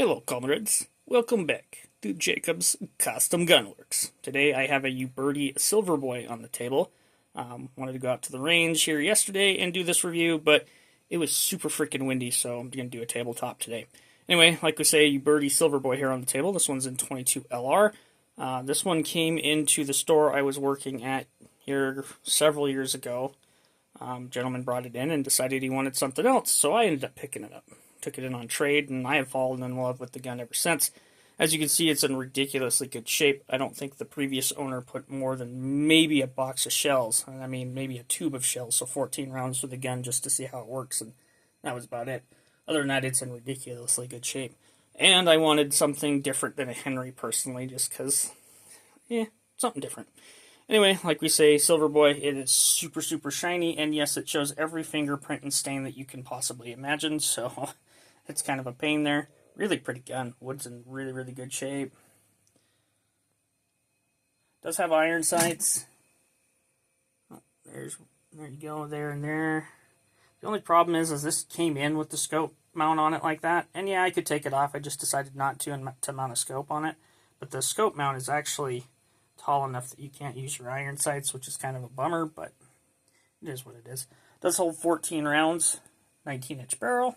Hello comrades, welcome back to Jacob's Custom Gunworks. Today I have a Uberti Silverboy on the table. Wanted to go out to the range here yesterday and do this review, but it was super freaking windy, so I'm going to do a tabletop today. Anyway, like we say, Uberti Silverboy here on the table. This one's in 22 LR. This one came into the store I was working at here several years ago. Gentleman brought it in and decided he wanted something else, so I ended up picking it up. Took it in on trade, and I have fallen in love with the gun ever since. As you can see, it's in ridiculously good shape. I don't think the previous owner put more than maybe a box of shells. I mean, maybe a tube of shells, so 14 rounds for the gun just to see how it works, and that was about it. Other than that, it's in ridiculously good shape. And I wanted something different than a Henry, personally, just because, something different. Anyway, like we say, Silverboy, it is super, super shiny, and yes, it shows every fingerprint and stain that you can possibly imagine, so it's kind of a pain there. Really pretty gun. Wood's in really, really good shape. Does have iron sights. Oh, there you go, there and there. The only problem is this came in with the scope mount on it like that, and yeah, I could take it off. I just decided not to mount a scope on it, but the scope mount is actually tall enough that you can't use your iron sights, which is kind of a bummer, but it is what it is. It does hold 14 rounds, 19-inch barrel.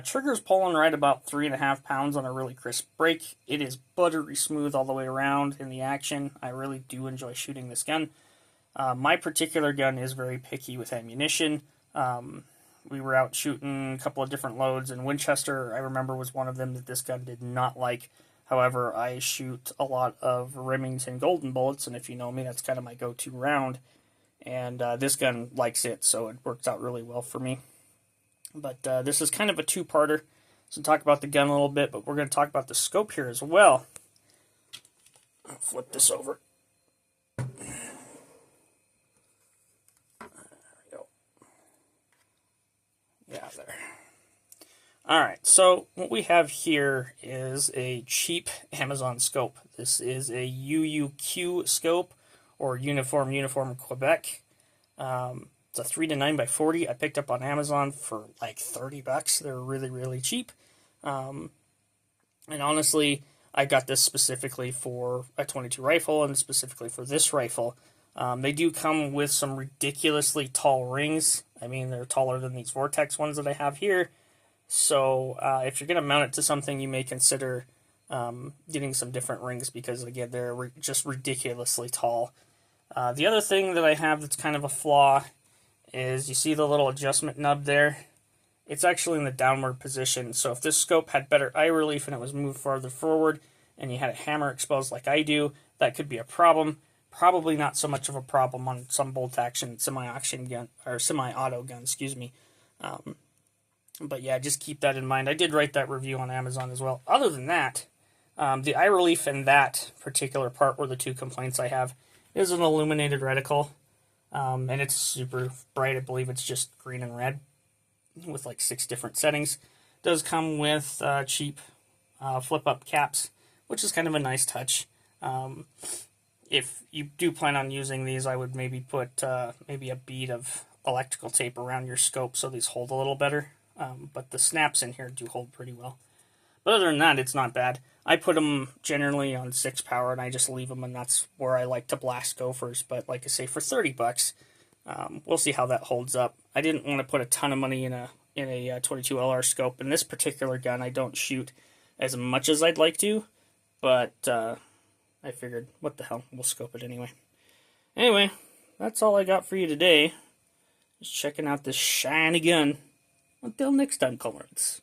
Trigger's pulling right about 3.5 pounds on a really crisp break. It is buttery smooth all the way around in the action. I really do enjoy shooting this gun. My particular gun is very picky with ammunition. We were out shooting a couple of different loads, and Winchester, I remember, was one of them that this gun did not like. However, I shoot a lot of Remington Golden bullets, and if you know me, that's kind of my go-to round. And this gun likes it, so it works out really well for me. But this is kind of a two-parter. So talk about the gun a little bit, but we're going to talk about the scope here as well. I'll flip this over. There we go. Yeah, there. Alright, so what we have here is a cheap Amazon scope. This is a UUQ scope, or Uniform Quebec. It's a 3-9x40. I picked up on Amazon for like $30. They're really, really cheap. And honestly, I got this specifically for a .22 rifle and specifically for this rifle. They do come with some ridiculously tall rings. I mean, they're taller than these Vortex ones that I have here. So if you're going to mount it to something, you may consider getting some different rings because, again, they're just ridiculously tall. The other thing that I have that's kind of a flaw is you see the little adjustment nub there? It's actually in the downward position. So if this scope had better eye relief and it was moved farther forward and you had a hammer exposed like I do, that could be a problem. Probably not so much of a problem on some bolt-action semi-auto gun, excuse me. But yeah, just keep that in mind. I did write that review on Amazon as well. Other than that, the eye relief in that particular part were the two complaints I have. It is an illuminated reticle, and it's super bright. I believe it's just green and red with like 6 different settings. It does come with cheap flip-up caps, which is kind of a nice touch. If you do plan on using these, I would maybe put maybe a bead of electrical tape around your scope so these hold a little better. But the snaps in here do hold pretty well. But other than that, it's not bad. I put them generally on 6 power, and I just leave them, and that's where I like to blast gophers. But like I say, for $30, we'll see how that holds up. I didn't want to put a ton of money in a 22 LR scope. In this particular gun, I don't shoot as much as I'd like to, but I figured, what the hell, we'll scope it anyway. Anyway, that's all I got for you today. Just checking out this shiny gun. Until next time, comrades.